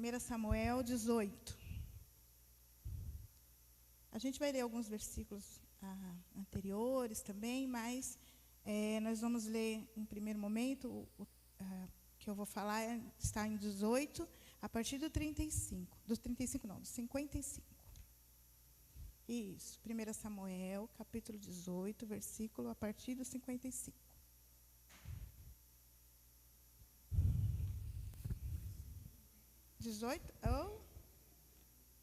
1 Samuel 18. A gente vai ler alguns versículos anteriores também, mas nós vamos ler, em primeiro momento, que eu vou falar está em 18, a partir do 35. Dos 35 não, dos 55. Isso, 1 Samuel, capítulo 18, versículo a partir do 55. 18? Oh.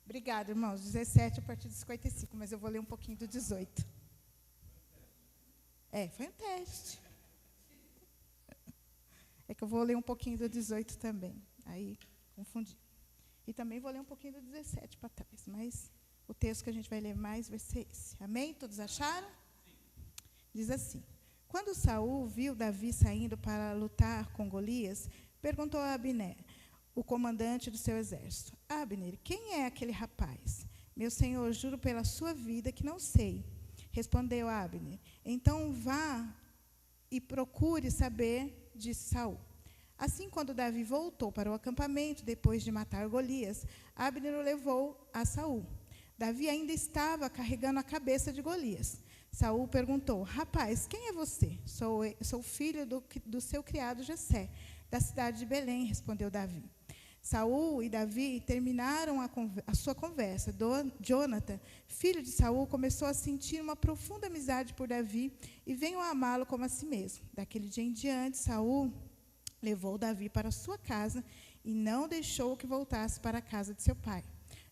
Obrigada, irmãos. 17 a partir do 55, mas eu vou ler um pouquinho do 18. Foi um teste. É que eu vou ler um pouquinho do 18 também. Aí, confundi. E também vou ler um pouquinho do 17 para trás, mas o texto que a gente vai ler mais vai ser esse. Amém? Todos acharam? Diz assim: quando Saul viu Davi saindo para lutar com Golias, perguntou a Abner, o comandante do seu exército: Abner, quem é aquele rapaz? Meu senhor, juro pela sua vida que não sei. Respondeu Abner: então vá e procure saber, disse Saul. Assim, quando Davi voltou para o acampamento, depois de matar Golias, Abner o levou a Saul. Davi ainda estava carregando a cabeça de Golias. Saul perguntou: rapaz, quem é você? Sou filho do seu criado Jessé, da cidade de Belém, respondeu Davi. Saul e Davi terminaram a sua conversa. Jonathan, filho de Saul, começou a sentir uma profunda amizade por Davi e veio a amá-lo como a si mesmo. Daquele dia em diante, Saul levou Davi para sua casa e não deixou que voltasse para a casa de seu pai.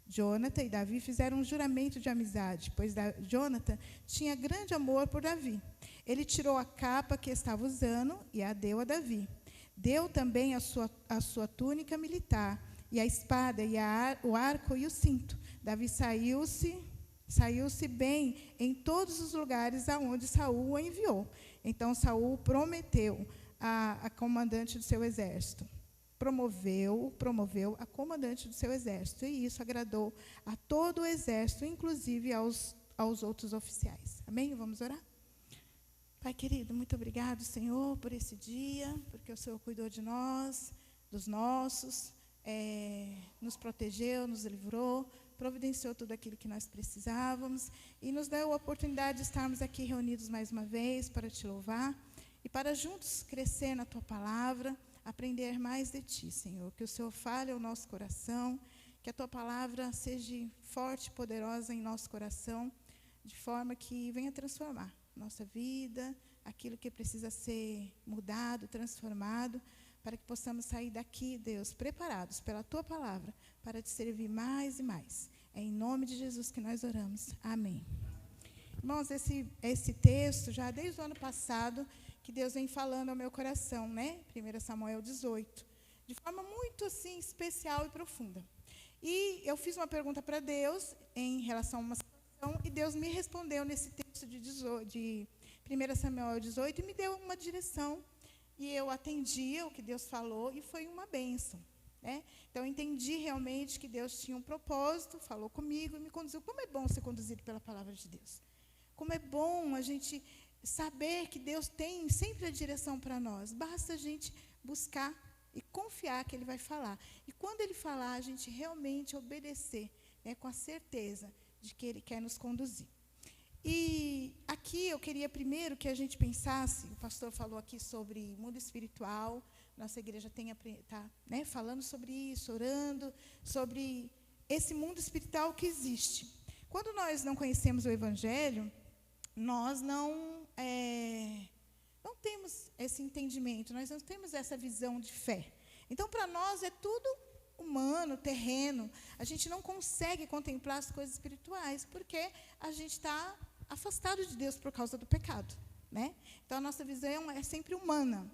Jonathan e Davi fizeram um juramento de amizade, pois Jonathan tinha grande amor por Davi. Ele tirou a capa que estava usando e a deu a Davi. Deu também a sua túnica militar, e a espada, e o arco e o cinto. Davi saiu-se bem em todos os lugares aonde Saul o enviou. Então Saul prometeu a comandante do seu exército. Promoveu a comandante do seu exército, e isso agradou a todo o exército, inclusive aos outros oficiais. Amém? Vamos orar? Pai querido, muito obrigado, Senhor, por esse dia, porque o Senhor cuidou de nós, dos nossos, nos protegeu, nos livrou, providenciou tudo aquilo que nós precisávamos e nos deu a oportunidade de estarmos aqui reunidos mais uma vez para te louvar e para juntos crescer na Tua palavra, aprender mais de Ti, Senhor. Que o Senhor fale ao nosso coração, que a Tua palavra seja forte e poderosa em nosso coração, de forma que venha transformar nossa vida, aquilo que precisa ser mudado, transformado, para que possamos sair daqui, Deus, preparados pela Tua palavra, para Te servir mais e mais. É em nome de Jesus que nós oramos. Amém. Irmãos, esse texto, já desde o ano passado, que Deus vem falando ao meu coração, né? 1 Samuel 18, de forma muito assim, especial e profunda. E eu fiz uma pergunta para Deus em relação a uma situação, e Deus me respondeu nesse texto de 1 Samuel 18 e me deu uma direção. E eu atendi o que Deus falou e foi uma bênção, né? Então, eu entendi realmente que Deus tinha um propósito, falou comigo e me conduziu. Como é bom ser conduzido pela palavra de Deus. Como é bom a gente saber que Deus tem sempre a direção para nós. Basta a gente buscar e confiar que Ele vai falar. E quando Ele falar, a gente realmente obedecer, né, com a certeza de que Ele quer nos conduzir. E aqui eu queria primeiro que a gente pensasse, o pastor falou aqui sobre mundo espiritual, nossa igreja está, né, falando sobre isso, orando sobre esse mundo espiritual que existe. Quando nós não conhecemos o Evangelho, nós não temos esse entendimento, nós não temos essa visão de fé. Então, para nós é tudo humano, terreno. A gente não consegue contemplar as coisas espirituais, porque a gente está afastado de Deus por causa do pecado, né? Então, a nossa visão é sempre humana,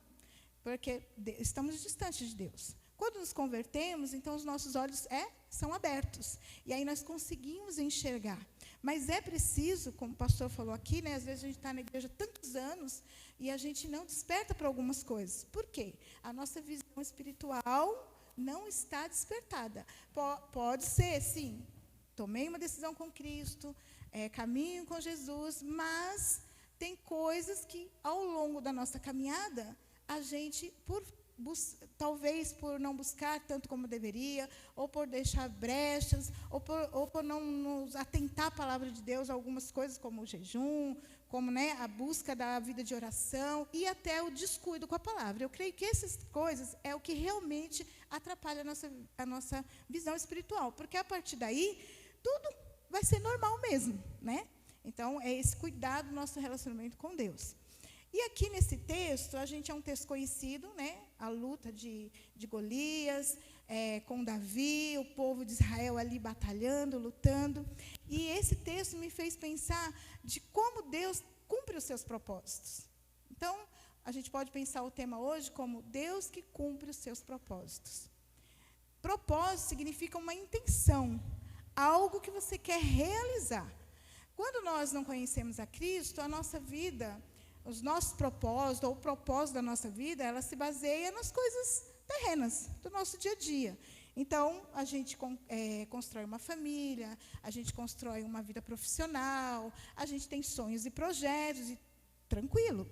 porque estamos distantes de Deus. Quando nos convertemos, então os nossos olhos são abertos, e aí nós conseguimos enxergar. Mas é preciso, como o pastor falou aqui, né, às vezes a gente está na igreja há tantos anos e a gente não desperta para algumas coisas. Por quê? A nossa visão espiritual não está despertada. Pode ser, sim, tomei uma decisão com Cristo, caminho com Jesus, mas tem coisas que, ao longo da nossa caminhada, a gente, por talvez por não buscar tanto como deveria, ou por deixar brechas, ou por não nos atentar à palavra de Deus, algumas coisas como o jejum, como, né, a busca da vida de oração e até o descuido com a palavra. Eu creio que essas coisas é o que realmente atrapalha a nossa visão espiritual, porque a partir daí, tudo vai ser normal mesmo, né? Então, é esse cuidado do nosso relacionamento com Deus. E aqui nesse texto, a gente é um texto conhecido, né? A luta de Golias, com Davi, o povo de Israel ali batalhando, lutando. E esse texto me fez pensar de como Deus cumpre os seus propósitos. Então, a gente pode pensar o tema hoje como Deus que cumpre os seus propósitos. Propósito significa uma intenção, algo que você quer realizar. Quando nós não conhecemos a Cristo, a nossa vida, os nossos propósitos, ou o propósito da nossa vida, ela se baseia nas coisas terrenas do nosso dia a dia. Então, a gente constrói uma família, a gente constrói uma vida profissional, a gente tem sonhos e projetos, e tranquilo.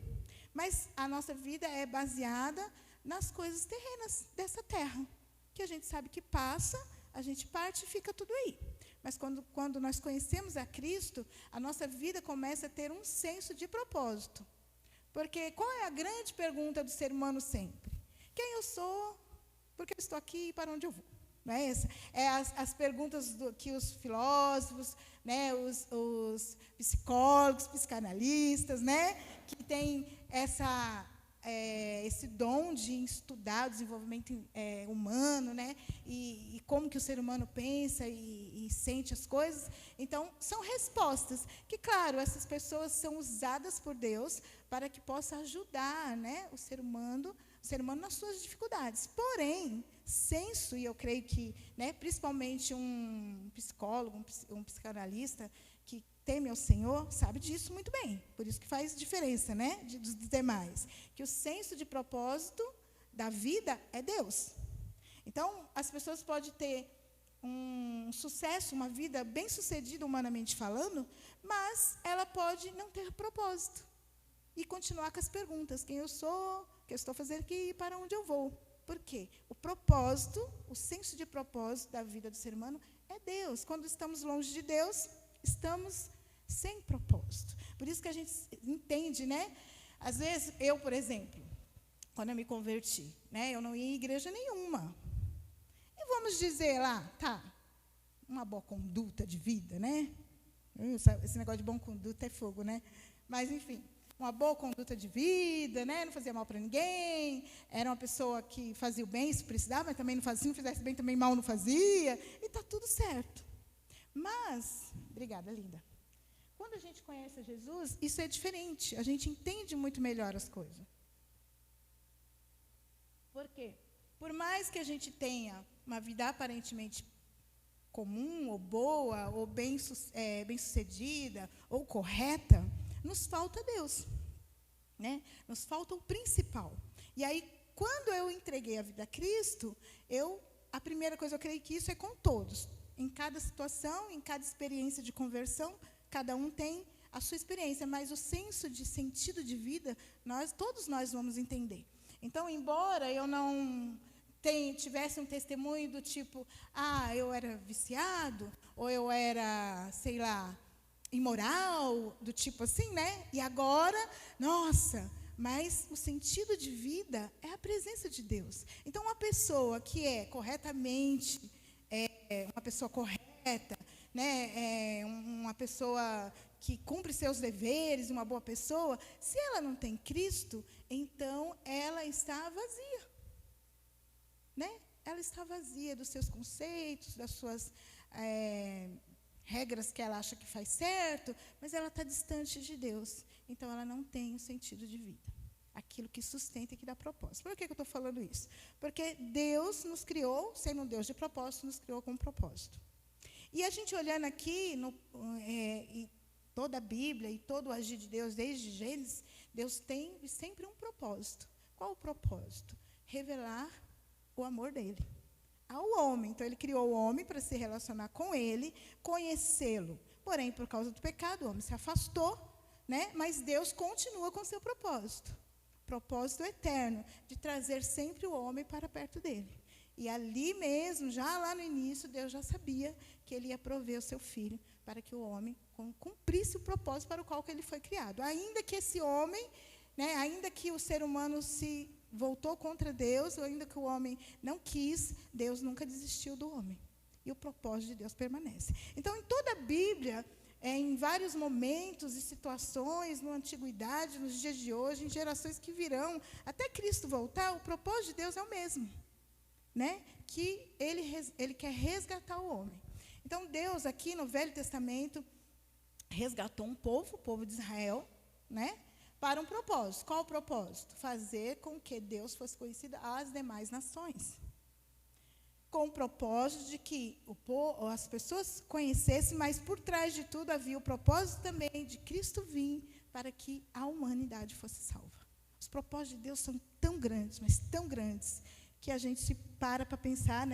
Mas a nossa vida é baseada nas coisas terrenas dessa terra, que a gente sabe que passa, a gente parte e fica tudo aí. Mas quando nós conhecemos a Cristo, a nossa vida começa a ter um senso de propósito. Porque qual é a grande pergunta do ser humano sempre? Quem eu sou? Por que eu estou aqui e para onde eu vou? Não é essa? É as perguntas que os filósofos, né, os psicólogos, psicanalistas, né, que têm esse dom de estudar o desenvolvimento humano, né, e como que o ser humano pensa e sente as coisas. Então, são respostas que, claro, essas pessoas são usadas por Deus para que possa ajudar, né, o ser humano nas suas dificuldades. Porém, senso, e eu creio que, né, principalmente um psicólogo, um psicanalista que teme ao Senhor, sabe disso muito bem. Por isso que faz diferença, né, dos demais. Que o senso de propósito da vida é Deus. Então, as pessoas podem ter um sucesso, uma vida bem-sucedida humanamente falando, mas ela pode não ter propósito. E continuar com as perguntas. Quem eu sou? O que eu estou fazendo aqui e para onde eu vou? Por quê? O propósito, o senso de propósito da vida do ser humano é Deus. Quando estamos longe de Deus, estamos sem propósito. Por isso que a gente entende, né? Às vezes, eu, por exemplo, quando eu me converti, né, eu não ia em igreja nenhuma. E vamos dizer lá, tá, uma boa conduta de vida, né? Esse negócio de boa conduta é fogo, né? Mas, enfim, uma boa conduta de vida, né? Não fazia mal para ninguém, era uma pessoa que fazia o bem se precisava, mas também não fazia, se não fizesse bem também mal não fazia, e está tudo certo. Mas, obrigada, linda, quando a gente conhece Jesus, isso é diferente, a gente entende muito melhor as coisas. Por quê? Por mais que a gente tenha uma vida aparentemente comum, ou boa, ou bem-sucedida, ou correta, nos falta Deus, né? Nos falta o principal. E aí, quando eu entreguei a vida a Cristo, a primeira coisa, eu creio que isso é com todos. Em cada situação, em cada experiência de conversão, cada um tem a sua experiência, mas o senso de sentido de vida, todos nós vamos entender. Então, embora eu não tivesse um testemunho do tipo, eu era viciado, ou eu era, sei lá, imoral, do tipo assim, né? E agora, nossa, mas o sentido de vida é a presença de Deus. Então, uma pessoa que é corretamente, uma pessoa correta, né? Uma pessoa que cumpre seus deveres, uma boa pessoa, se ela não tem Cristo, então ela está vazia, né? Ela está vazia dos seus conceitos, das suas regras que ela acha que faz certo, mas ela está distante de Deus. Então, ela não tem o sentido de vida. Aquilo que sustenta e que dá propósito. Por que eu estou falando isso? Porque Deus nos criou, sendo um Deus de propósito, nos criou com um propósito. E a gente olhando aqui, e toda a Bíblia e todo o agir de Deus, desde Gênesis, Deus tem sempre um propósito. Qual o propósito? Revelar o amor dele ao homem. Então, ele criou o homem para se relacionar com ele, conhecê-lo. Porém, por causa do pecado, o homem se afastou, né? Mas Deus continua com seu propósito. propósito eterno, de trazer sempre o homem para perto dele. E ali mesmo, já lá no início, Deus já sabia que ele ia prover o seu filho para que o homem cumprisse o propósito para o qual ele foi criado. Ainda que esse homem, ainda que o ser humano se voltou contra Deus, ou ainda que o homem não quis, Deus nunca desistiu do homem. E o propósito de Deus permanece. Então, em toda a Bíblia, em vários momentos e situações, na antiguidade, nos dias de hoje, em gerações que virão, até Cristo voltar, o propósito de Deus é o mesmo. Que ele quer resgatar o homem. Então, Deus, aqui no Velho Testamento, resgatou um povo, o povo de Israel, para um propósito. Qual o propósito? Fazer com que Deus fosse conhecido às demais nações. Com o propósito de que as pessoas conhecessem, mas por trás de tudo havia o propósito também de Cristo vir para que a humanidade fosse salva. Os propósitos de Deus são tão grandes, mas tão grandes, que a gente se para pensar,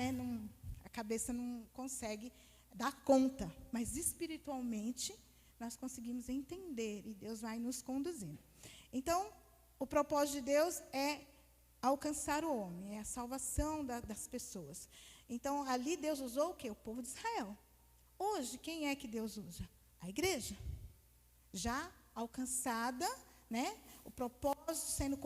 a cabeça não consegue dar conta, mas espiritualmente nós conseguimos entender e Deus vai nos conduzindo. Então, o propósito de Deus é alcançar o homem, é a salvação das pessoas. Então, ali Deus usou o quê? O povo de Israel. Hoje, quem é que Deus usa? A igreja. Já alcançada, o propósito sendo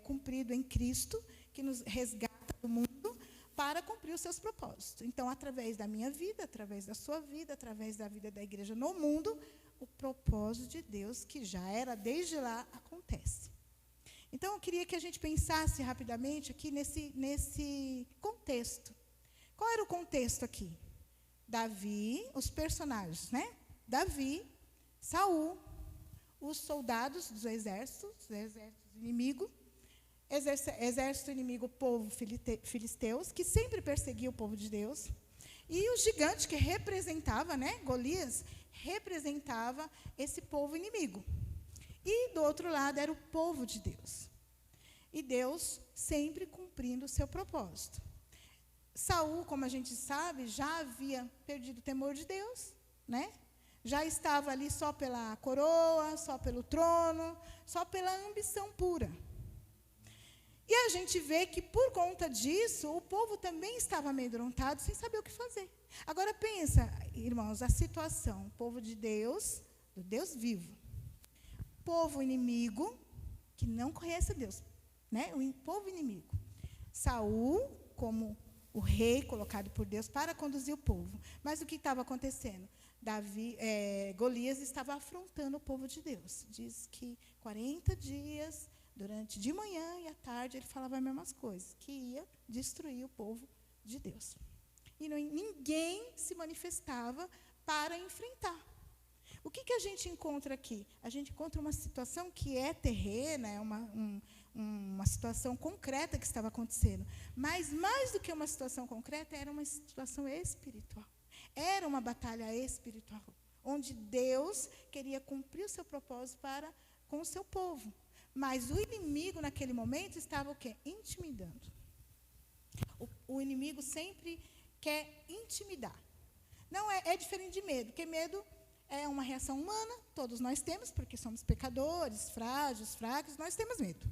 cumprido em Cristo, que nos resgata do mundo para cumprir os seus propósitos. Então, através da minha vida, através da sua vida, através da vida da igreja no mundo, o propósito de Deus, que já era desde lá, acontece. Então, eu queria que a gente pensasse rapidamente aqui nesse contexto. Qual era o contexto aqui? Davi, os personagens, Davi, Saul, os soldados dos exércitos inimigos, exército inimigo, o povo filisteus, que sempre perseguia o povo de Deus, e o gigante que representava, Golias, representava esse povo inimigo. E do outro lado era o povo de Deus. E Deus sempre cumprindo o seu propósito. Saul, como a gente sabe, já havia perdido o temor de Deus, Já estava ali só pela coroa, só pelo trono, só pela ambição pura. E a gente vê que, por conta disso, o povo também estava amedrontado, sem saber o que fazer. Agora, pensa, irmãos, a situação. O povo de Deus, do Deus vivo. Povo inimigo, que não conhece Deus. O povo inimigo. Saul, como o rei colocado por Deus para conduzir o povo. Mas o que estava acontecendo? Golias estava afrontando o povo de Deus. Diz que 40 dias... Durante de manhã e à tarde, ele falava as mesmas coisas, que ia destruir o povo de Deus. E ninguém se manifestava para enfrentar. O que a gente encontra aqui? A gente encontra uma situação que é terrena, é uma situação concreta que estava acontecendo. Mas, mais do que uma situação concreta, era uma situação espiritual. Era uma batalha espiritual, onde Deus queria cumprir o seu propósito com o seu povo. Mas o inimigo, naquele momento, estava o quê? Intimidando. O inimigo sempre quer intimidar. Não é diferente de medo, porque medo é uma reação humana, todos nós temos, porque somos pecadores, frágeis, fracos, nós temos medo.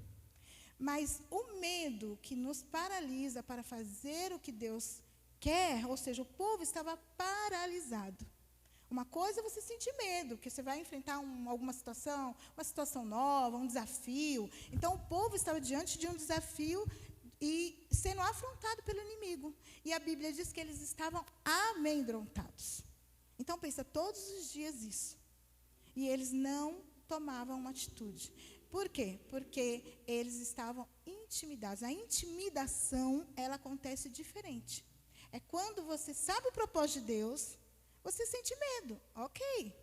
Mas o medo que nos paralisa para fazer o que Deus quer, ou seja, o povo estava paralisado. Uma coisa é você sentir medo, porque você vai enfrentar alguma situação, uma situação nova, um desafio. Então, o povo estava diante de um desafio e sendo afrontado pelo inimigo. E a Bíblia diz que eles estavam amedrontados. Então, pensa, todos os dias isso. E eles não tomavam uma atitude. Por quê? Porque eles estavam intimidados. A intimidação, ela acontece diferente. É quando você sabe o propósito de Deus, você sente medo, ok.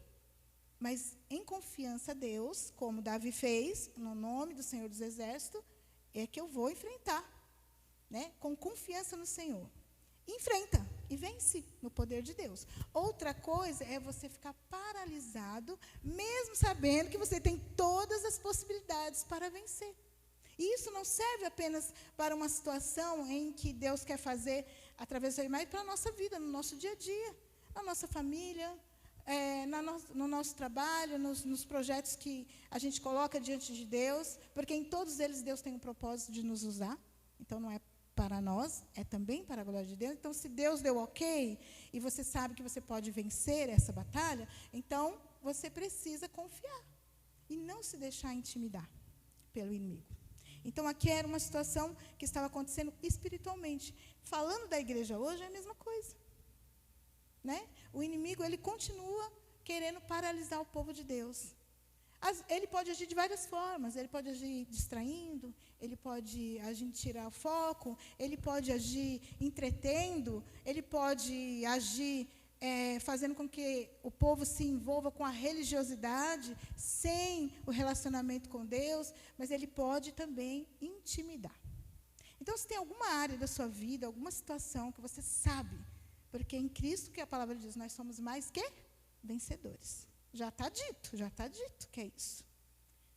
Mas em confiança a Deus, como Davi fez, no nome do Senhor dos Exércitos, é que eu vou enfrentar, com confiança no Senhor. Enfrenta e vence no poder de Deus. Outra coisa é você ficar paralisado, mesmo sabendo que você tem todas as possibilidades para vencer. E isso não serve apenas para uma situação em que Deus quer fazer através do mas para a nossa vida, no nosso dia a dia. Na nossa família, no nosso trabalho, nos projetos que a gente coloca diante de Deus, porque em todos eles Deus tem um propósito de nos usar. Então, não é para nós, é também para a glória de Deus. Então, se Deus deu ok, e você sabe que você pode vencer essa batalha, então, você precisa confiar e não se deixar intimidar pelo inimigo. Então, aqui era uma situação que estava acontecendo espiritualmente. Falando da igreja hoje, é a mesma coisa. Né? O inimigo, ele continua querendo paralisar o povo de Deus. Ele pode agir de várias formas. Ele pode agir distraindo, ele pode agir tirar o foco, ele pode agir entretendo, ele pode agir fazendo com que o povo se envolva com a religiosidade, sem o relacionamento com Deus, mas ele pode também intimidar. Então, se tem alguma área da sua vida, alguma situação que você sabe, porque em Cristo, que a palavra diz, nós somos mais que vencedores. Já está dito que é isso.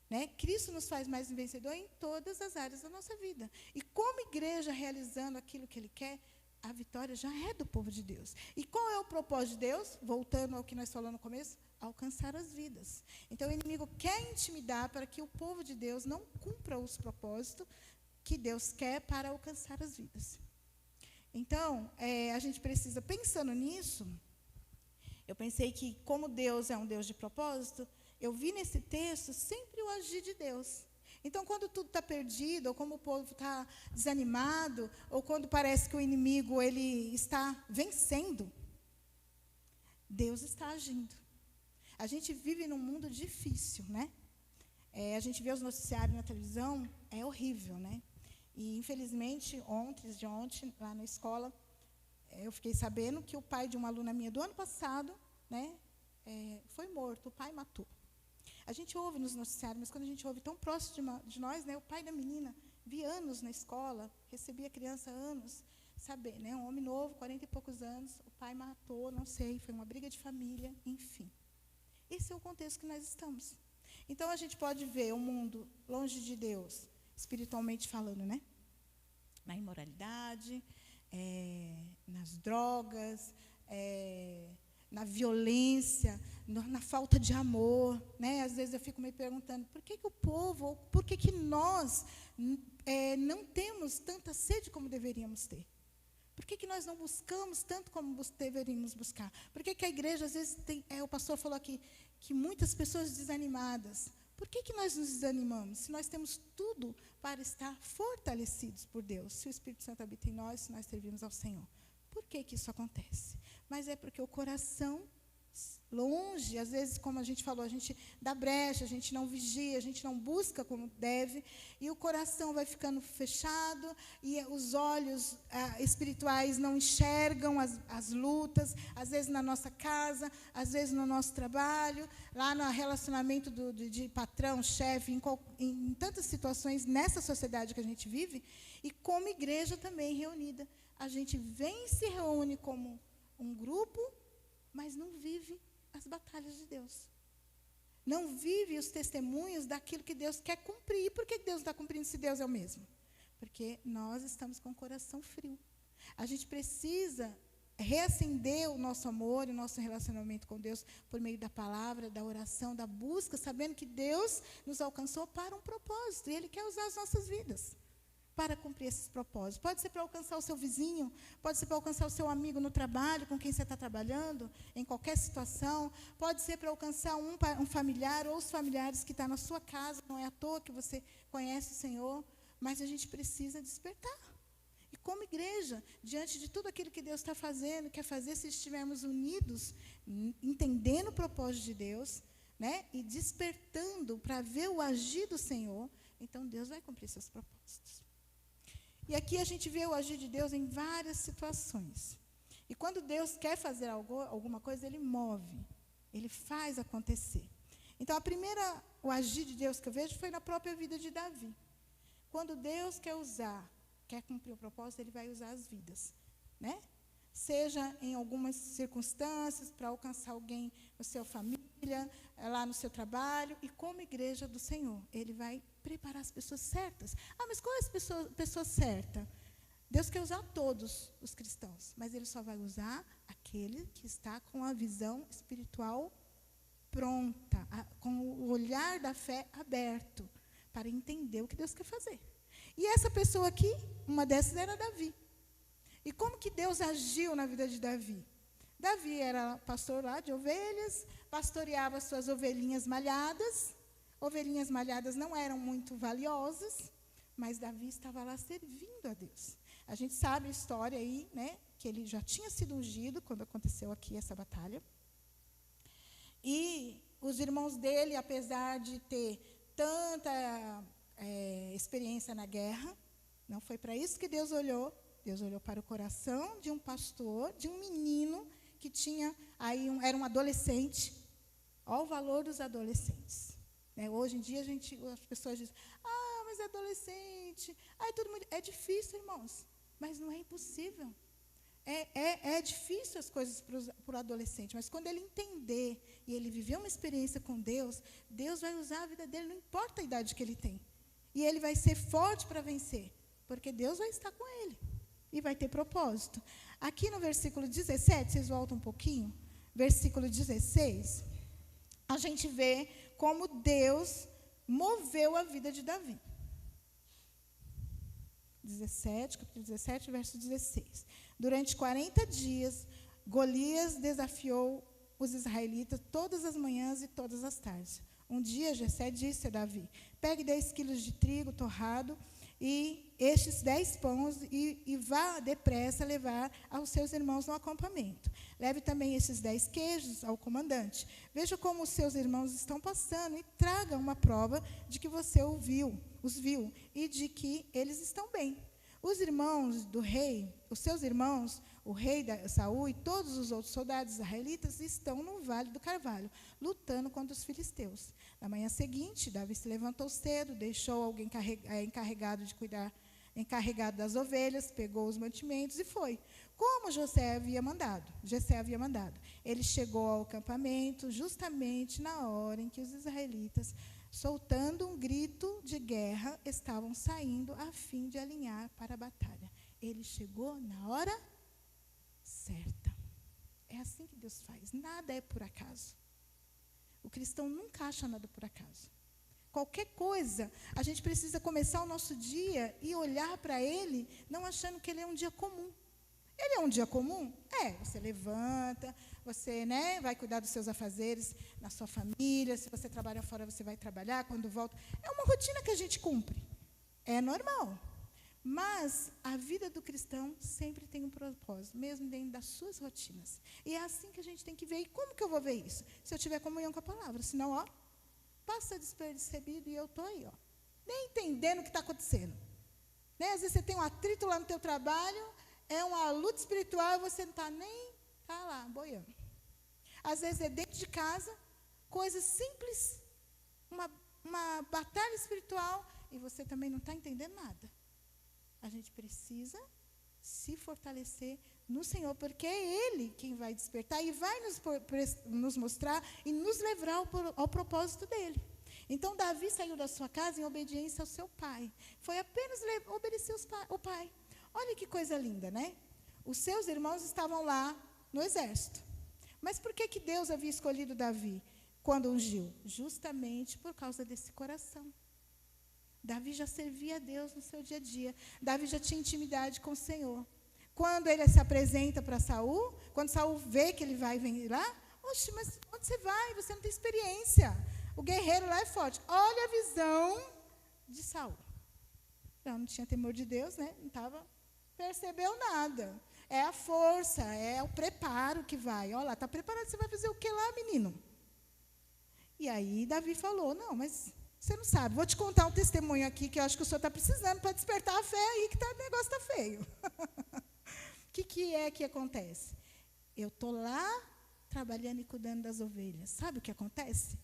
Né? Cristo nos faz mais vencedor em todas as áreas da nossa vida. E como igreja, realizando aquilo que Ele quer, a vitória já é do povo de Deus. E qual é o propósito de Deus? Voltando ao que nós falamos no começo, alcançar as vidas. Então, o inimigo quer intimidar para que o povo de Deus não cumpra os propósitos que Deus quer para alcançar as vidas. Então, a gente precisa, pensando nisso, eu pensei que, como Deus é um Deus de propósito, eu vi nesse texto sempre o agir de Deus. Então, quando tudo está perdido, ou como o povo está desanimado, ou quando parece que o inimigo ele está vencendo, Deus está agindo. A gente vive num mundo difícil, né? A gente vê os noticiários na televisão, é horrível, né? E, infelizmente, ontem, lá na escola, eu fiquei sabendo que o pai de uma aluna minha do ano passado, né, foi morto, o pai matou. A gente ouve nos noticiários, mas quando a gente ouve tão próximo de nós, né, o pai da menina, vi anos na escola, recebia a criança anos, saber, né, um homem novo, 40 e poucos anos, o pai matou, não sei, foi uma briga de família, enfim. Esse é o contexto que nós estamos. Então, a gente pode ver o mundo longe de Deus, espiritualmente falando, né? Na imoralidade, nas drogas, na violência, na falta de amor. Né? Às vezes eu fico me perguntando, por que o povo, por que nós não temos tanta sede como deveríamos ter? Por que nós não buscamos tanto como deveríamos buscar? Por que a igreja, às vezes, o pastor falou aqui, que muitas pessoas desanimadas. Por que nós nos desanimamos? Se nós temos tudo para estar fortalecidos por Deus, se o Espírito Santo habita em nós, se nós servimos ao Senhor. Por que isso acontece? Mas é porque o coração, longe, às vezes, como a gente falou, a gente dá brecha, a gente não vigia, a gente não busca como deve, e o coração vai ficando fechado, e os olhos espirituais não enxergam as lutas, às vezes na nossa casa, às vezes no nosso trabalho, lá no relacionamento de patrão, chefe, em tantas situações nessa sociedade que a gente vive, e como igreja também reunida. A gente vem e se reúne como um grupo, mas não vive as batalhas de Deus. Não vive os testemunhos daquilo que Deus quer cumprir. E por que Deus está cumprindo se Deus é o mesmo? Porque nós estamos com o coração frio. A gente precisa reacender o nosso amor e o nosso relacionamento com Deus por meio da palavra, da oração, da busca, sabendo que Deus nos alcançou para um propósito. E Ele quer usar as nossas vidas para cumprir esses propósitos. Pode ser para alcançar o seu vizinho, pode ser para alcançar o seu amigo no trabalho, com quem você está trabalhando, em qualquer situação, pode ser para alcançar um familiar ou os familiares que estão na sua casa, não é à toa que você conhece o Senhor, mas a gente precisa despertar. E como igreja, diante de tudo aquilo que Deus está fazendo, quer fazer, se estivermos unidos, entendendo o propósito de Deus, né, e despertando para ver o agir do Senhor, então Deus vai cumprir seus propósitos. E aqui a gente vê o agir de Deus em várias situações. E quando Deus quer fazer alguma coisa, Ele move, Ele faz acontecer. Então, o agir de Deus que eu vejo foi na própria vida de Davi. Quando Deus quer cumprir o propósito, Ele vai usar as vidas. Né? Seja em algumas circunstâncias, para alcançar alguém na sua família, lá no seu trabalho, e como igreja do Senhor, Ele vai preparar as pessoas certas. Ah, mas qual é a pessoa certa? Deus quer usar todos os cristãos, mas Ele só vai usar aquele que está com a visão espiritual pronta, com o olhar da fé aberto, para entender o que Deus quer fazer. E essa pessoa aqui, uma dessas era Davi. E como que Deus agiu na vida de Davi? Davi era pastor lá de ovelhas, pastoreava suas ovelhinhas malhadas. Ovelhinhas malhadas não eram muito valiosas, mas Davi estava lá servindo a Deus. A gente sabe a história aí, né, que ele já tinha sido ungido quando aconteceu aqui essa batalha. E os irmãos dele, apesar de ter tanta experiência na guerra, não foi para isso que Deus olhou. Deus olhou para o coração de um pastor, de um menino que tinha aí era um adolescente. Olha o valor dos adolescentes. Né? Hoje em dia as pessoas dizem, mas é adolescente. É difícil, irmãos, mas não é impossível. É difícil as coisas para o adolescente, mas quando ele entender e ele viver uma experiência com Deus, Deus vai usar a vida dele, não importa a idade que ele tem. E ele vai ser forte para vencer, porque Deus vai estar com ele e vai ter propósito. Aqui no versículo 17, vocês voltam um pouquinho, versículo 16, a gente vê como Deus moveu a vida de Davi. 17, capítulo 17, verso 16. Durante 40 dias, Golias desafiou os israelitas todas as manhãs e todas as tardes. Um dia, Jessé disse a Davi, pegue 10 quilos de trigo torrado e estes 10 pães e vá depressa levar aos seus irmãos no acampamento. Leve também esses 10 queijos ao comandante. Veja como os seus irmãos estão passando e traga uma prova de que você os viu e de que eles estão bem. Os irmãos do rei, os seus irmãos, o rei Saul e todos os outros soldados israelitas estão no Vale do Carvalho, lutando contra os filisteus. Na manhã seguinte, Davi se levantou cedo, deixou alguém encarregado das ovelhas, pegou os mantimentos e foi, como Jessé havia mandado. Ele chegou ao acampamento justamente na hora em que os israelitas, soltando um grito de guerra, estavam saindo a fim de alinhar para a batalha. Ele chegou na hora certa. É assim que Deus faz. Nada é por acaso. O cristão nunca acha nada por acaso. Qualquer coisa, a gente precisa começar o nosso dia e olhar para ele, não achando que ele é um dia comum. Ele é um dia comum? Você levanta, você, vai cuidar dos seus afazeres na sua família, se você trabalha fora, você vai trabalhar, quando volta. É uma rotina que a gente cumpre. É normal. Mas a vida do cristão sempre tem um propósito, mesmo dentro das suas rotinas. E é assim que a gente tem que ver. E como que eu vou ver isso? Se eu tiver comunhão com a palavra. Senão, passa despercebido e eu estou aí, nem entendendo o que está acontecendo. Às vezes você tem um atrito lá no teu trabalho, é uma luta espiritual e você não está nem, está lá, boiando. Às vezes é dentro de casa, coisas simples, uma batalha espiritual, e você também não está entendendo nada. A gente precisa se fortalecer no Senhor, porque é Ele quem vai despertar e vai nos mostrar e nos levar ao propósito dEle. Então, Davi saiu da sua casa em obediência ao seu pai. Foi apenas obedecer o pai. Olha que coisa linda, né? Os seus irmãos estavam lá no exército. Mas por que Deus havia escolhido Davi quando ungiu? Justamente por causa desse coração. Davi já servia a Deus no seu dia a dia. Davi já tinha intimidade com o Senhor. Quando ele se apresenta para Saul, quando Saul vê que ele vai vir lá, oxe, mas onde você vai? Você não tem experiência. O guerreiro lá é forte. Olha a visão de Saul. Não tinha temor de Deus, não percebeu nada. É a força, é o preparo que vai. Olha lá, está preparado, você vai fazer o que lá, menino? E aí Davi falou, não, mas você não sabe, vou te contar um testemunho aqui que eu acho que o senhor está precisando para despertar a fé aí, que o negócio está feio. O que é que acontece? Eu estou lá trabalhando e cuidando das ovelhas. Sabe o que acontece?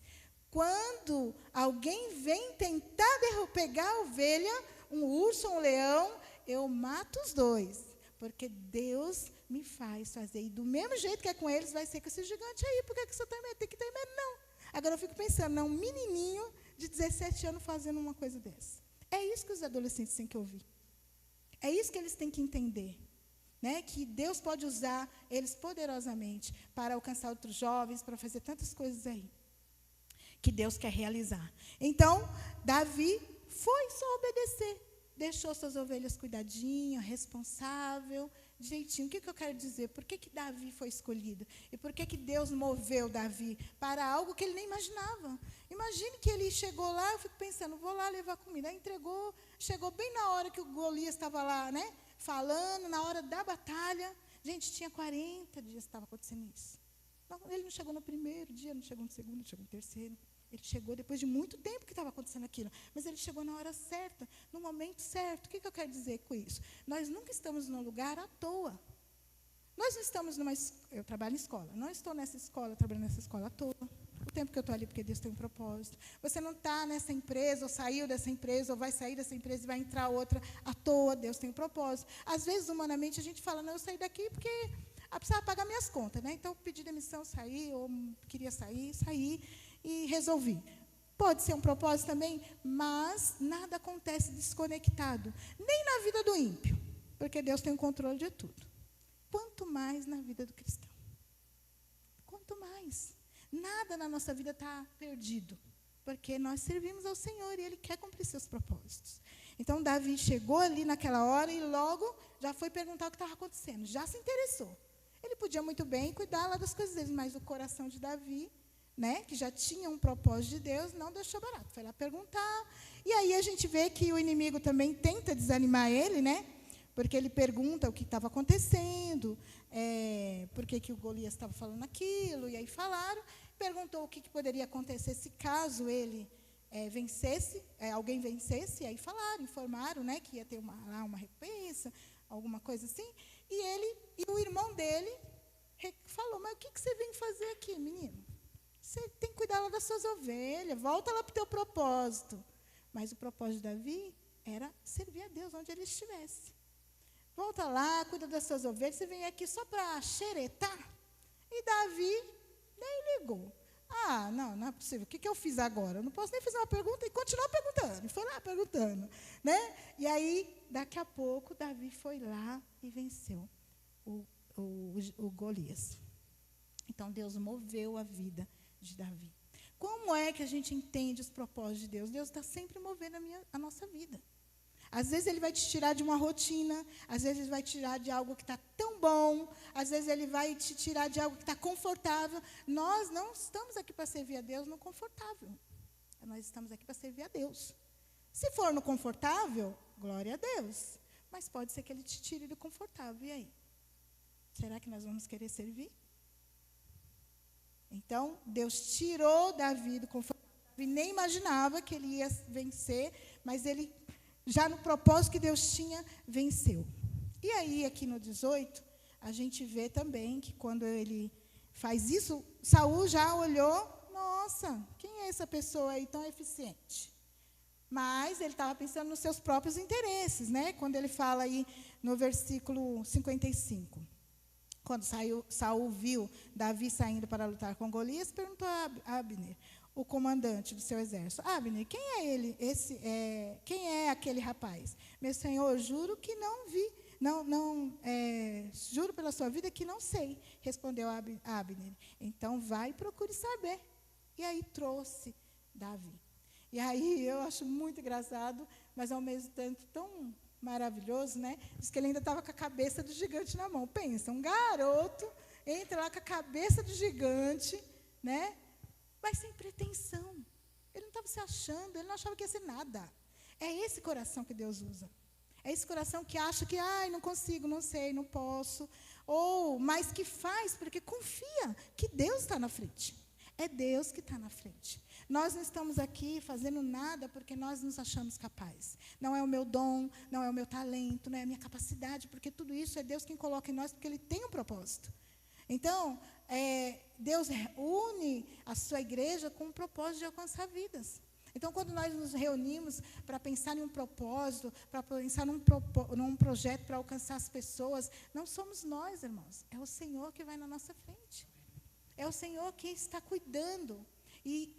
Quando alguém vem tentar pegar a ovelha, um urso ou um leão, eu mato os dois. Porque Deus me faz fazer. E do mesmo jeito que é com eles, vai ser com esse gigante aí. Por que você tem que ter medo? Não. Agora eu fico pensando, um menininho de 17 anos fazendo uma coisa dessa. É isso que os adolescentes têm que ouvir. É isso que eles têm que entender. Né? Que Deus pode usar eles poderosamente para alcançar outros jovens, para fazer tantas coisas aí que Deus quer realizar. Então, Davi foi só obedecer. Deixou suas ovelhas cuidadinho, responsável, direitinho. O que eu quero dizer? Por que Davi foi escolhido? E por que Deus moveu Davi para algo que ele nem imaginava? Imagine que ele chegou lá, eu fico pensando, vou lá levar comida. Aí entregou, chegou bem na hora que o Golias estava lá, né? Falando, na hora da batalha. Gente, tinha 40 dias que estava acontecendo isso. Ele não chegou no primeiro dia, não chegou no segundo, não chegou no terceiro. Ele chegou depois de muito tempo que estava acontecendo aquilo. Mas ele chegou na hora certa, no momento certo. O que eu quero dizer com isso? Nós nunca estamos num lugar à toa. Nós não estamos numa... Eu trabalho em escola. Não estou nessa escola, trabalhando nessa escola à toa. O tempo que eu estou ali, porque Deus tem um propósito. Você não está nessa empresa, ou saiu dessa empresa, ou vai sair dessa empresa e vai entrar outra à toa. Deus tem um propósito. Às vezes, humanamente, a gente fala, não, eu saí daqui porque precisava pagar minhas contas, né? Então, eu pedi demissão, saí, ou queria saí e resolvi. Pode ser um propósito também, mas nada acontece desconectado. Nem na vida do ímpio, porque Deus tem o controle de tudo. Quanto mais na vida do cristão. Quanto mais. Nada na nossa vida está perdido, porque nós servimos ao Senhor e Ele quer cumprir seus propósitos. Então, Davi chegou ali naquela hora e logo já foi perguntar o que estava acontecendo. Já se interessou. Ele podia muito bem cuidar lá das coisas dele, mas o coração de Davi, né, que já tinha um propósito de Deus, não deixou barato. Foi lá perguntar. E aí a gente vê que o inimigo também tenta desanimar ele, né? Porque ele pergunta o que estava acontecendo, por que o Golias estava falando aquilo, e aí falaram. Perguntou o que poderia acontecer se caso ele vencesse, alguém vencesse, e aí falaram, informaram, né, que ia ter uma recompensa, alguma coisa assim. E o irmão dele falou, mas o que você vem fazer aqui, menino? Você tem que cuidar lá das suas ovelhas, volta lá para o teu propósito. Mas o propósito de Davi era servir a Deus onde ele estivesse. Volta lá, cuida das suas ovelhas, você vem aqui só para xeretar. E Davi nem ligou. Não é possível. O que eu fiz agora? Eu não posso nem fazer uma pergunta e continuar perguntando. E foi lá perguntando. Né? E aí, daqui a pouco, Davi foi lá e venceu o Golias. Então, Deus moveu a vida de Davi. Como é que a gente entende os propósitos de Deus? Deus está sempre movendo a nossa vida. Às vezes Ele vai te tirar de uma rotina, às vezes Ele vai te tirar de algo que está tão bom, às vezes Ele vai te tirar de algo que está confortável. Nós não estamos aqui para servir a Deus no confortável. Nós estamos aqui para servir a Deus. Se for no confortável, glória a Deus. Mas pode ser que Ele te tire do confortável. E aí? Será que nós vamos querer servir? Então, Deus tirou Davi do confortável. Davi nem imaginava que ele ia vencer, mas ele... já no propósito que Deus tinha, venceu. E aí, aqui no 18, a gente vê também que quando ele faz isso, Saul já olhou, nossa, quem é essa pessoa aí tão eficiente? Mas ele estava pensando nos seus próprios interesses, né? Quando ele fala aí no versículo 55. Quando Saul viu Davi saindo para lutar com Golias, perguntou a Abner, o comandante do seu exército, Abner, quem é ele? Quem é aquele rapaz? Meu senhor, juro que não vi, juro pela sua vida que não sei, respondeu Abner. Então vai e procure saber. E aí trouxe Davi. E aí eu acho muito engraçado, mas ao mesmo tempo tão maravilhoso, né? Diz que ele ainda estava com a cabeça do gigante na mão. Pensa, um garoto entra lá com a cabeça do gigante, né? Mas sem pretensão. Ele não estava se achando, ele não achava que ia ser nada. É esse coração que Deus usa. É esse coração que acha que, não consigo, não sei, não posso. Mas que faz, porque confia que Deus está na frente. É Deus que está na frente. Nós não estamos aqui fazendo nada porque nós nos achamos capazes. Não é o meu dom, não é o meu talento, não é a minha capacidade, porque tudo isso é Deus quem coloca em nós, porque Ele tem um propósito. Então, Deus une a sua igreja com o propósito de alcançar vidas. Então, quando nós nos reunimos para pensar em um propósito, para pensar num projeto para alcançar as pessoas, não somos nós, irmãos. É o Senhor que vai na nossa frente. É o Senhor que está cuidando. E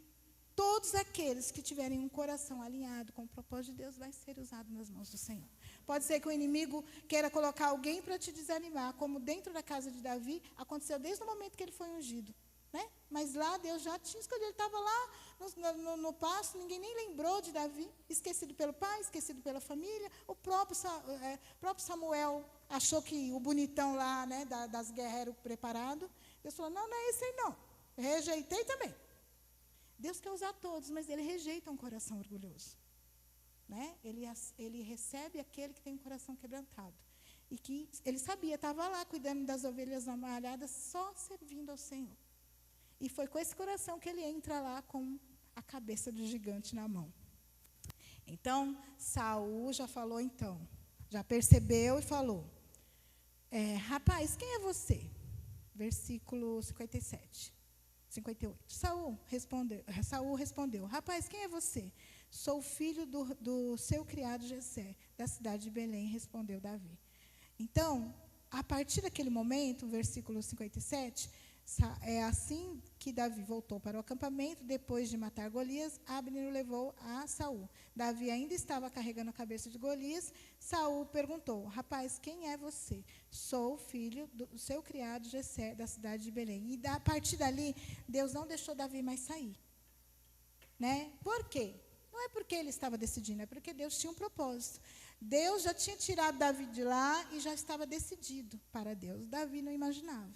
todos aqueles que tiverem um coração alinhado com o propósito de Deus vai ser usado nas mãos do Senhor. Pode ser que o inimigo queira colocar alguém para te desanimar, como dentro da casa de Davi, aconteceu desde o momento que ele foi ungido. Né? Mas lá Deus já tinha escolhido, ele estava lá no pasto, ninguém nem lembrou de Davi, esquecido pelo pai, esquecido pela família. O próprio Samuel achou que o bonitão lá, né, das guerras era o preparado. Deus falou, não é esse aí não, rejeitei também. Deus quer usar todos, mas ele rejeita um coração orgulhoso. Né? Ele recebe aquele que tem um coração quebrantado. E que ele sabia, estava lá cuidando das ovelhas amalhadas, só servindo ao Senhor. E foi com esse coração que ele entra lá com a cabeça do gigante na mão. Então, Saul já falou então, já percebeu e falou, rapaz, quem é você? Versículo 58. Saul respondeu, rapaz, quem é você? Sou filho do seu criado Jessé, da cidade de Belém, respondeu Davi. Então, a partir daquele momento, versículo 57, é assim que Davi voltou para o acampamento, depois de matar Golias, Abner o levou a Saul. Davi ainda estava carregando a cabeça de Golias. Saul perguntou, rapaz, quem é você? Sou filho do seu criado Jessé, da cidade de Belém. E a partir dali, Deus não deixou Davi mais sair. Né? Por quê? Não é porque ele estava decidindo, é porque Deus tinha um propósito. Deus já tinha tirado Davi de lá e já estava decidido para Deus. Davi não imaginava.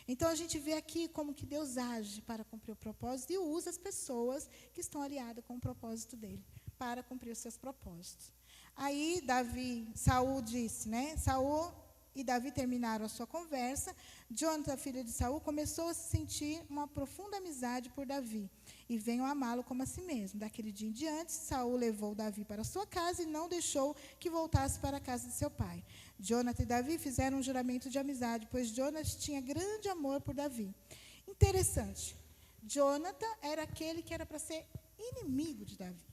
Então, a gente vê aqui como que Deus age para cumprir o propósito e usa as pessoas que estão aliadas com o propósito dele, para cumprir os seus propósitos. Aí, Saul disse, né? Saul e Davi terminaram a sua conversa. Jonathan, filho de Saul, começou a sentir uma profunda amizade por Davi e veio amá-lo como a si mesmo. Daquele dia em diante, Saul levou Davi para sua casa e não deixou que voltasse para a casa de seu pai. Jonathan e Davi fizeram um juramento de amizade, pois Jonathan tinha grande amor por Davi. Interessante, Jonathan era aquele que era para ser inimigo de Davi.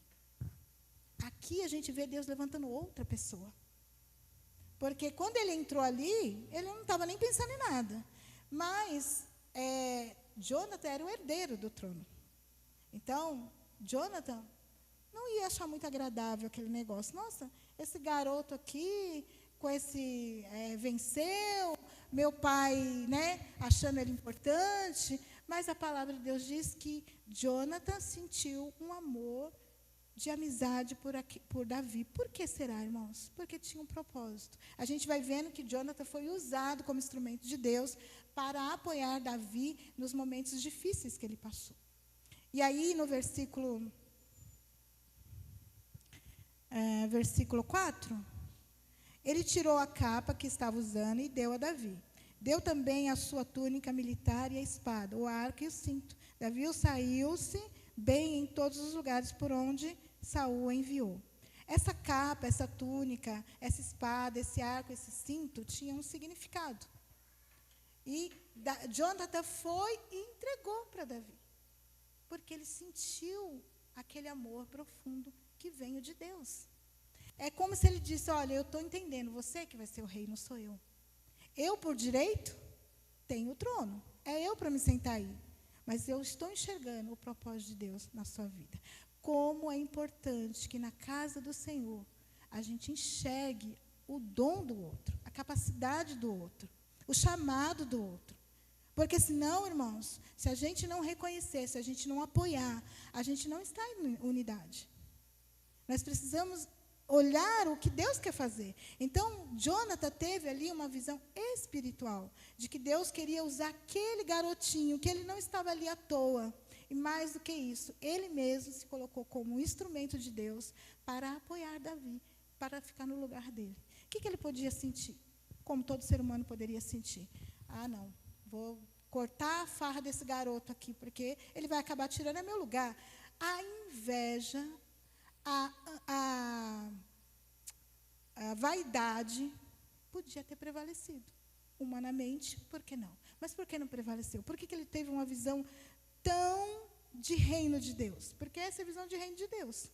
Aqui a gente vê Deus levantando outra pessoa. Porque quando ele entrou ali, ele não estava nem pensando em nada. Mas Jonathan era o herdeiro do trono. Então, Jonathan não ia achar muito agradável aquele negócio. Nossa, esse garoto aqui, com esse venceu, meu pai, né, achando ele importante. Mas a palavra de Deus diz que Jonathan sentiu um amor de amizade por Davi. Por que será, irmãos? Porque tinha um propósito. A gente vai vendo que Jonathan foi usado como instrumento de Deus para apoiar Davi nos momentos difíceis que ele passou. E aí, no versículo 4, ele tirou a capa que estava usando e deu a Davi. Deu também a sua túnica militar e a espada, o arco e o cinto. Davi saiu-se bem em todos os lugares por onde Saul o enviou. Essa capa, essa túnica, essa espada, esse arco, esse cinto tinham um significado. E Jonathan foi e entregou para Davi, porque ele sentiu aquele amor profundo que veio de Deus. É como se ele disse, olha, eu estou entendendo, você que vai ser o rei, não sou eu. Eu, por direito, tenho o trono. É eu para me sentar aí. Mas eu estou enxergando o propósito de Deus na sua vida. Como é importante que na casa do Senhor a gente enxergue o dom do outro, a capacidade do outro, o chamado do outro. Porque senão, irmãos, se a gente não reconhecer, se a gente não apoiar, a gente não está em unidade. Nós precisamos olhar o que Deus quer fazer. Então, Jonathan teve ali uma visão espiritual, de que Deus queria usar aquele garotinho, que ele não estava ali à toa. E mais do que isso, ele mesmo se colocou como um instrumento de Deus para apoiar Davi, para ficar no lugar dele. O que ele podia sentir? Como todo ser humano poderia sentir? Ah, não, vou cortar a farra desse garoto aqui, porque ele vai acabar tirando meu lugar. A inveja, a vaidade podia ter prevalecido. Humanamente, por que não? Mas por que não prevaleceu? Por que ele teve uma visão tão de reino de Deus? Porque essa é a visão de reino de Deus.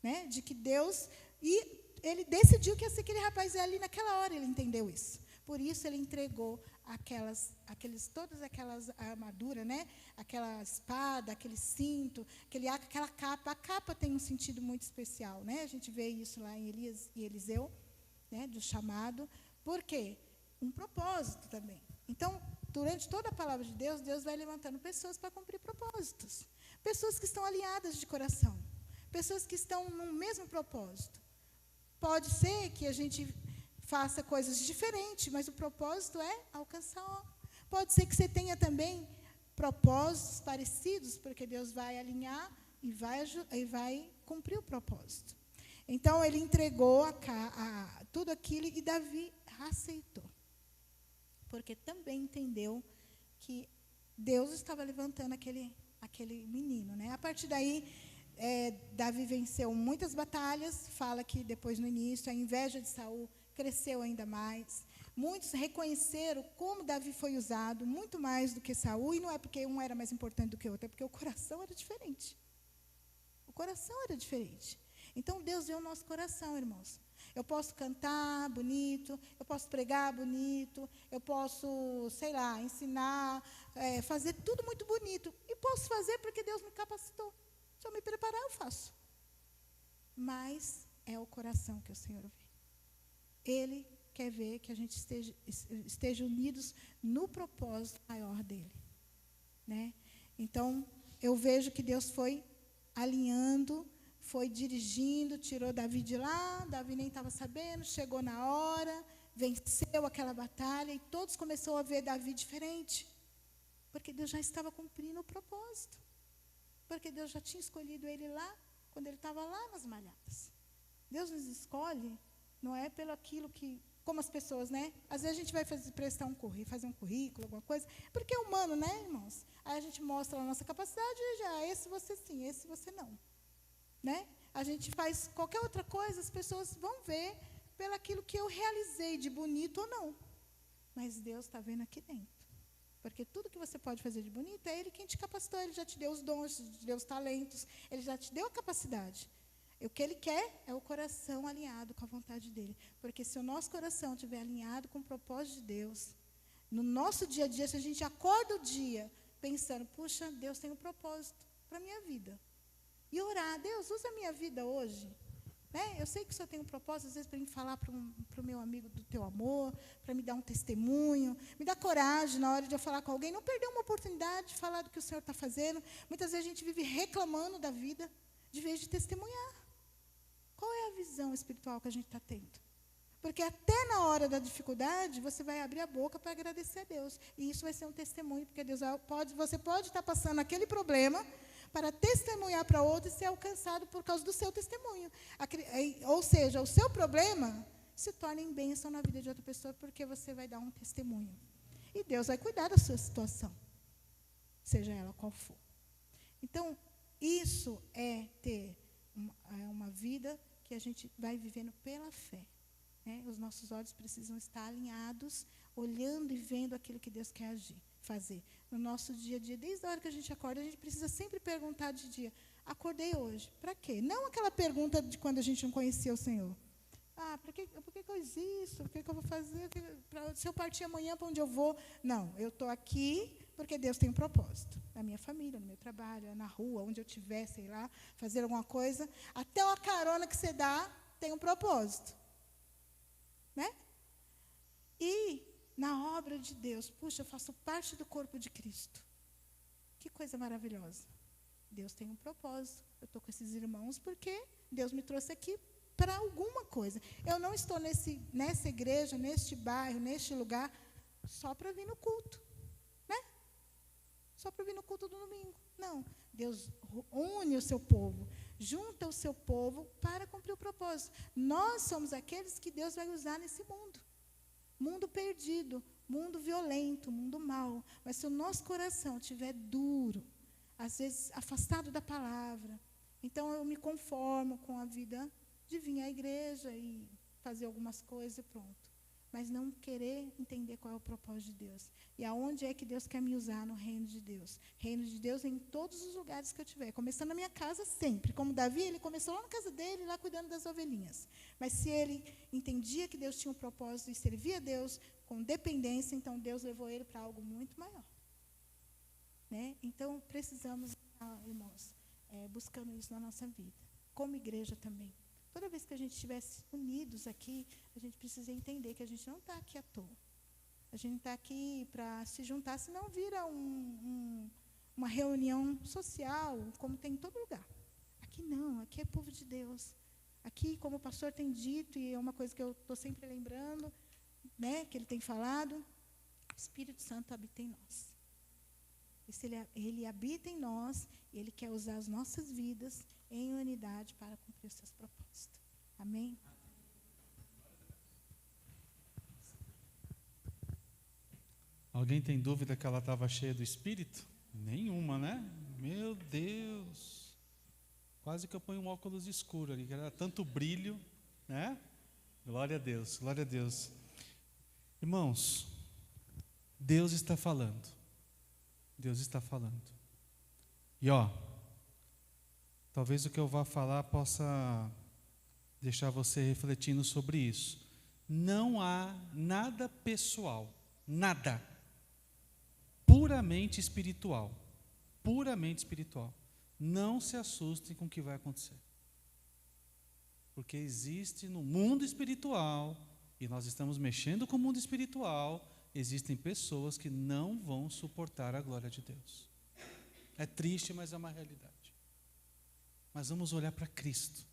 Né? De que Deus... E ele decidiu que ia ser aquele rapaz ali naquela hora, ele entendeu isso. Por isso ele entregou todas aquelas armaduras, né? Aquela espada, aquele cinto, aquela capa. A capa tem um sentido muito especial, né? A gente vê isso lá em Elias e Eliseu. né, do chamado. Por quê? Um propósito também. Então, durante toda a palavra de Deus, Deus vai levantando pessoas para cumprir propósitos. Pessoas que estão alinhadas de coração. Pessoas que estão no mesmo propósito. Pode ser que a gente faça coisas diferentes, mas o propósito é alcançar. Pode ser que você tenha também propósitos parecidos, porque Deus vai alinhar e vai cumprir o propósito. Então, ele entregou tudo aquilo e Davi aceitou. Porque também entendeu que Deus estava levantando aquele menino. Né? A partir daí, Davi venceu muitas batalhas. Fala que depois, no início, a inveja de Saul cresceu ainda mais. Muitos reconheceram como Davi foi usado, muito mais do que Saul. E não é porque um era mais importante do que o outro, é porque o coração era diferente. O coração era diferente. Então, Deus vê o nosso coração, irmãos. Eu posso cantar bonito, eu posso pregar bonito, eu posso, sei lá, ensinar, fazer tudo muito bonito. E posso fazer porque Deus me capacitou. Se eu me preparar, eu faço. Mas é o coração que o Senhor vê. Ele quer ver que a gente esteja unidos no propósito maior dele. Né? Então, eu vejo que Deus foi alinhando, foi dirigindo, tirou Davi de lá, Davi nem estava sabendo, chegou na hora, venceu aquela batalha e todos começaram a ver Davi diferente. Porque Deus já estava cumprindo o propósito. Porque Deus já tinha escolhido ele lá, quando ele estava lá nas malhadas. Deus nos escolhe, não é pelo aquilo que, como as pessoas, né? Às vezes a gente vai fazer um currículo, alguma coisa, porque é humano, né, irmãos? Aí a gente mostra a nossa capacidade e já, esse você sim, esse você não. Né? A gente faz qualquer outra coisa, as pessoas vão ver pelaquilo que eu realizei de bonito ou não. Mas Deus está vendo aqui dentro. Porque tudo que você pode fazer de bonito é Ele quem te capacitou, Ele já te deu os dons, te deu os talentos, Ele já te deu a capacidade. E o que Ele quer é o coração alinhado com a vontade dEle. Porque se o nosso coração estiver alinhado com o propósito de Deus, no nosso dia a dia, se a gente acorda o dia pensando, puxa, Deus tem um propósito para a minha vida. E orar, Deus, usa a minha vida hoje. Né? Eu sei que o Senhor tem um propósito, às vezes, para me falar para o meu amigo do teu amor, para me dar um testemunho, me dar coragem na hora de eu falar com alguém, não perder uma oportunidade de falar do que o Senhor está fazendo. Muitas vezes a gente vive reclamando da vida, de vez de testemunhar. Qual é a visão espiritual que a gente está tendo? Porque até na hora da dificuldade, você vai abrir a boca para agradecer a Deus. E isso vai ser um testemunho, porque você pode estar passando aquele problema para testemunhar para outro e ser alcançado por causa do seu testemunho. Ou seja, o seu problema se torna em bênção na vida de outra pessoa, porque você vai dar um testemunho. E Deus vai cuidar da sua situação, seja ela qual for. Então, isso é ter uma vida que a gente vai vivendo pela fé. Né? Os nossos olhos precisam estar alinhados, olhando e vendo aquilo que Deus quer fazer. No nosso dia a dia, desde a hora que a gente acorda, a gente precisa sempre perguntar de dia, acordei hoje, para quê? Não aquela pergunta de quando a gente não conhecia o Senhor. Por que eu existo? O que eu vou fazer? Se eu partir amanhã, para onde eu vou? Não, eu estou aqui porque Deus tem um propósito. Na minha família, no meu trabalho, na rua, onde eu estiver, sei lá, fazer alguma coisa. Até uma carona que você dá tem um propósito. Né? E na obra de Deus, puxa, eu faço parte do corpo de Cristo. Que coisa maravilhosa. Deus tem um propósito. Eu estou com esses irmãos porque Deus me trouxe aqui para alguma coisa. Eu não estou nessa igreja, neste bairro, neste lugar, só para vir no culto. Né? Só para vir no culto do domingo. Não. Deus une o seu povo, junta o seu povo para cumprir o propósito. Nós somos aqueles que Deus vai usar nesse mundo. Mundo perdido, mundo violento, mundo mau. Mas se o nosso coração estiver duro, às vezes afastado da palavra, então eu me conformo com a vida de vir à igreja e fazer algumas coisas e pronto. Mas não querer entender qual é o propósito de Deus. E aonde é que Deus quer me usar no reino de Deus? Reino de Deus em todos os lugares que eu tiver. Começando na minha casa sempre. Como Davi, ele começou lá na casa dele, lá cuidando das ovelhinhas. Mas se ele entendia que Deus tinha um propósito e servia a Deus com dependência, então Deus levou ele para algo muito maior. Né? Então, precisamos, irmãos, buscando isso na nossa vida. Como igreja também. Toda vez que a gente estivesse unidos aqui, a gente precisa entender que a gente não está aqui à toa. A gente está aqui para se juntar, senão vira uma reunião social, como tem em todo lugar. Aqui não, aqui é povo de Deus. Aqui, como o pastor tem dito, e é uma coisa que eu estou sempre lembrando, né, que ele tem falado, o Espírito Santo habita em nós. Ele habita em nós e Ele quer usar as nossas vidas em unidade para cumprir os seus propósitos. Amém? Alguém tem dúvida que ela estava cheia do Espírito? Nenhuma, né? Meu Deus! Quase que eu ponho um óculos escuro ali, que era tanto brilho, né? Glória a Deus, glória a Deus. Irmãos, Deus está falando. Deus está falando. E talvez o que eu vá falar possa deixar você refletindo sobre isso. Não há nada pessoal, nada, puramente espiritual. Puramente espiritual. Não se assustem com o que vai acontecer. Porque existe no mundo espiritual, e nós estamos mexendo com o mundo espiritual, existem pessoas que não vão suportar a glória de Deus. É triste, mas é uma realidade. Mas vamos olhar para Cristo.